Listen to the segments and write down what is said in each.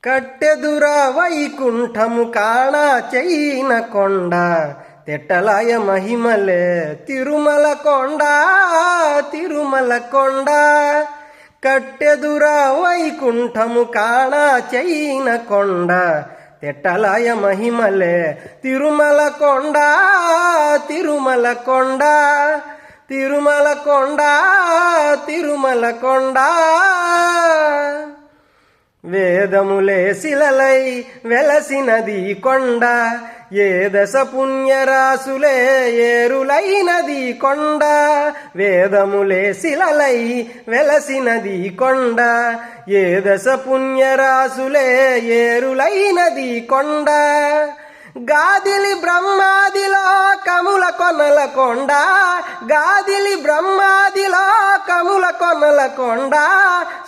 కట్టెదుర వైకుంఠము కాణ చైన కొండ తెట్టలాయ మహిమలే తిరుమల కొండ తిరుమల కొండ. కట్టెదుర వైకుంఠము కాణ చైన కొండ తెట్టలాయ మహిమలే తిరుమల కొండ తిరుమల కొండ తిరుమల కొండ తిరుమల కొండ. వేదములే శిలలై వెలసినది కొండ ఏ దశ పుణ్యరాసులే ఏరులైనది కొండ. వేదములే శిలలై వెలసినది కొండ ఏ దశ పుణ్యరాసులే ఏరులైనది కొండ. గాదిలి బ్రహ్మాదిలో కముల కొనల కొండ గాదిలి బ్రహ్మాదిలో కముల కొనల కొండ.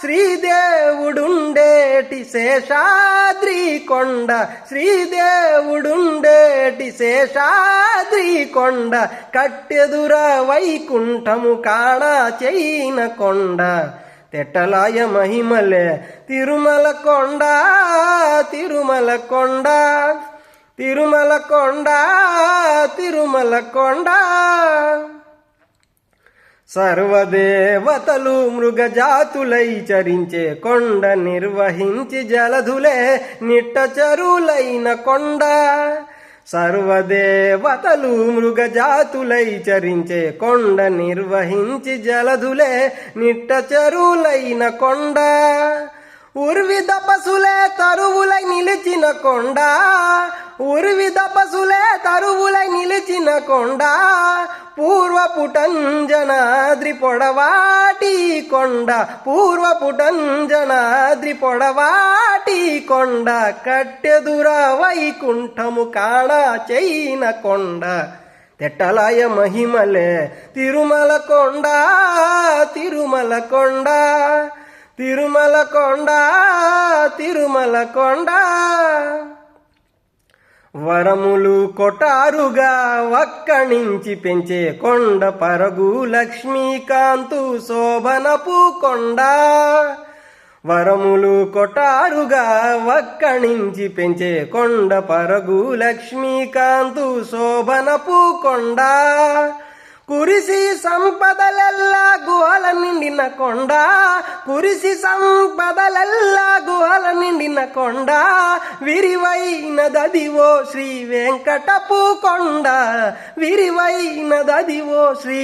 శ్రీదేవుడుండేటి శేషాద్రి కొండ శ్రీదేవుడుండేటి శేషాద్రి కొండ. కట్టెదుర వైకుంఠము కాణ చైన కొండ తెట్టలాయ మహిమలే తిరుమల కొండ తిరుమల కొండ తిరుమల కొండ తిరుమల కొండ. సర్వదేవతలు మృగజాతులై చరించే కొండ నిర్వహించి జలధులే నిట్టచరులైన కొండ. సర్వదేవతలు మృగజాతులై చరించే కొండ నిర్వహించి జలధులే నిట్టచరులైన కొండ. ఉర్విద పశులే తరువులై నిలిచిన కొండ ఉర్విద పశులే తరువులై నిలిచిన కొండ. పూర్వపుటంజనాద్రి పొడవాటి కొండ పూర్వపుటంజనాద్రి పొడవాటి కొండ. కట్టెదుర వైకుంఠము కాణ చైన కొండ తెట్టలాయ మహిమలే తిరుమల కొండ తిరుమల కొండ తిరుమల కొండ తిరుమల కొండ. వరములు కొటారుగా వక్కణించి పెంచే కొండ పరగు లక్ష్మీకాంతు శోభనపు కొండ. వరములు కొటారుగా వక్కణించి పెంచే కొండ పరగు లక్ష్మీకాంతు శోభనపు కొండ. కురిసి సంపదలెల్లా గుహల నిండిన కొండ కురిసి సంపదలెల్లా గుహల నిండిన కొండ. విరివైనదదివో శ్రీ వెంకటపు కొండ విరివైనదదివో శ్రీ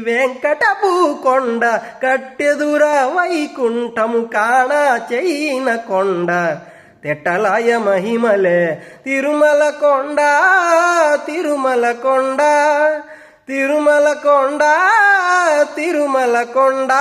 వెంకటపు కొండ. కట్టెదుర వైకుంఠము కాణ చైన కొండ తెట్టలాయ మహిమలే తిరుమల కొండ తిరుమల కొండ తిరుమల కొండ తిరుమల కొండ.